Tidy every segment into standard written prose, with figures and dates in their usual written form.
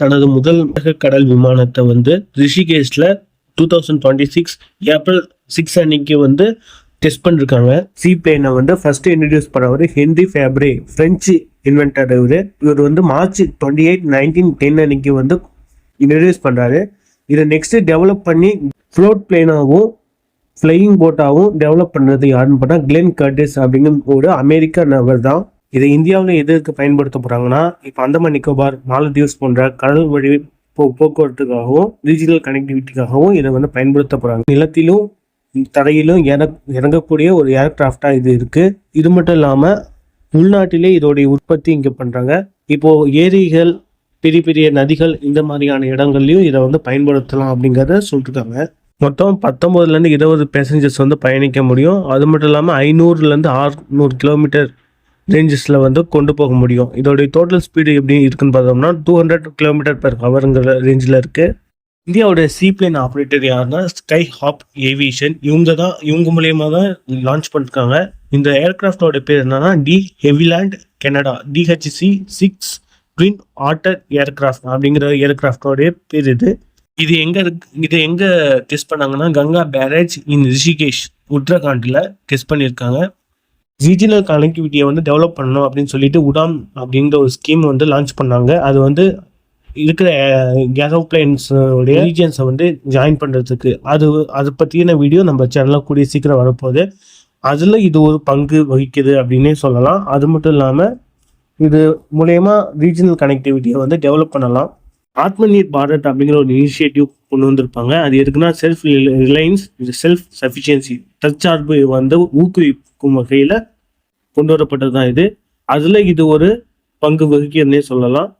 தனது முதல் கடல் விமானத்தை வந்து ரிஷிகேஷ்ல 2026 ஏப்ரல் 6 அன்னைக்கு வந்து டெஸ்ட் பண்ணிருக்காங்க. சீ பிளேனை வந்து ஃபர்ஸ்ட் இன்ட்ரடியூஸ் பண்ணவர் ஹென்ரி ஃபேப்ரே, பிரெஞ்சு இன்வென்டர். இவர் வந்து மார்ச் 28, 1910 அன்னைக்கு வந்து இன்ட்ரடியூஸ் பண்றாரு. இதை நெக்ஸ்ட் டெவலப் பண்ணி ஃப்ளோட் பிளேனாகவும் ஃப்ளையிங் போட்டாகவும் டெவலப் பண்ணுறது யாருன்னு பார்த்தா கிளென் கர்டிஸ் அப்படிங்கிற ஒரு அமெரிக்க நபர் தான். இதை இந்தியாவில் எதற்கு பயன்படுத்த போகிறாங்கன்னா, இப்போ அந்தமான் நிக்கோபார், மாலத்தீவ்ஸ் போன்ற கடல் வழி போக்குவரத்துக்காகவும் ரீஜனல் கனெக்டிவிட்டிக்காகவும் இதை வந்து பயன்படுத்த போகிறாங்க. நிலத்திலும் தரையிலும் இறங்கக்கூடிய ஒரு ஏர்கிராஃப்டாக இது இருக்குது. இது மட்டும் இல்லாமல் உள்நாட்டிலே இதோடைய உற்பத்தி இங்கே பண்ணுறாங்க. இப்போது ஏரிகள், பெரிய பெரிய நதிகள், இந்த மாதிரியான இடங்கள்லையும் இதை வந்து பயன்படுத்தலாம் அப்படிங்கிறத சொல்லியிருக்காங்க. மொத்தம் 19லேருந்து 20 பேசஞ்சர்ஸ் வந்து பயணிக்க முடியும். அது மட்டும் இல்லாமல் 500லேருந்து 600 கிலோமீட்டர் ரேஞ்சஸில் வந்து கொண்டு போக முடியும். இதோடைய டோட்டல் ஸ்பீடு எப்படி இருக்குன்னு பார்த்தோம்னா 200 km/hங்கிற ரேஞ்சில் இருக்குது. இந்தியாவோட சீப்ளைன் ஆப்ரேட்டர் யாருன்னா ஸ்கை ஹாப் ஏவியேஷன். இவங்க மூலியமாக தான் லான்ச் பண்ணிருக்காங்க. இந்த ஏர்கிராஃப்டோட பேர் என்னன்னா de Havilland Canada DHC-6 Twin Otter aircraft அப்படிங்கிற ஏர்கிராஃப்டோடைய பேர் இது. இது எங்க டெஸ்ட் பண்ணாங்கன்னா கங்கா பேரேஜ் இன் ரிஷிகேஷ், உத்தரகாண்டில் டெஸ்ட் பண்ணியிருக்காங்க. ரீஜனல் கனெக்டிவிட்டியை வந்து டெவலப் பண்ணணும் அப்படின்னு சொல்லிட்டு உடாம் அப்படிங்கிற ஒரு ஸ்கீம் வந்து லான்ச் பண்ணாங்க. அது வந்து இருக்கிற ஏரோப்ளைன்ஸோடைய ரீஜன்ஸை வந்து ஜாயின் பண்ணுறதுக்கு அதை பற்றின வீடியோ நம்ம சேனலில் கூடிய சீக்கிரம் வரப்போகுது. அதில் இது ஒரு பங்கு வகிக்குது அப்படின்னே சொல்லலாம். அது மட்டும் இல்லாமல் இது மூலயமா ரீஜனல் கனெக்டிவிட்டியை வந்து டெவலப் பண்ணலாம். ஆத்மநிர் பாரத் அப்படிங்கிற ஒரு இனிஷியேட்டிவ் கொண்டு வந்திருப்பாங்க. அது எதுக்குன்னா செல்ஃப் ரிலையன்ஸ், செல்ஃப் சஃபிஷியன்சி, தற்சார்பு வந்து ஊக்குவிக்கும் வகையில் கொண்டு வரப்பட்டது தான் இது. அதில் இது ஒரு பங்கு வகிக்கிறதுனே சொல்லலாம்.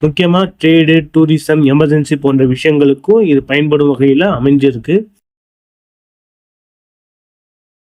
முக்கியமாக ட்ரேடு, டூரிசம், எமர்ஜென்சி போன்ற விஷயங்களுக்கும் இது பயன்படும் வகையில் அமைஞ்சிருக்கு.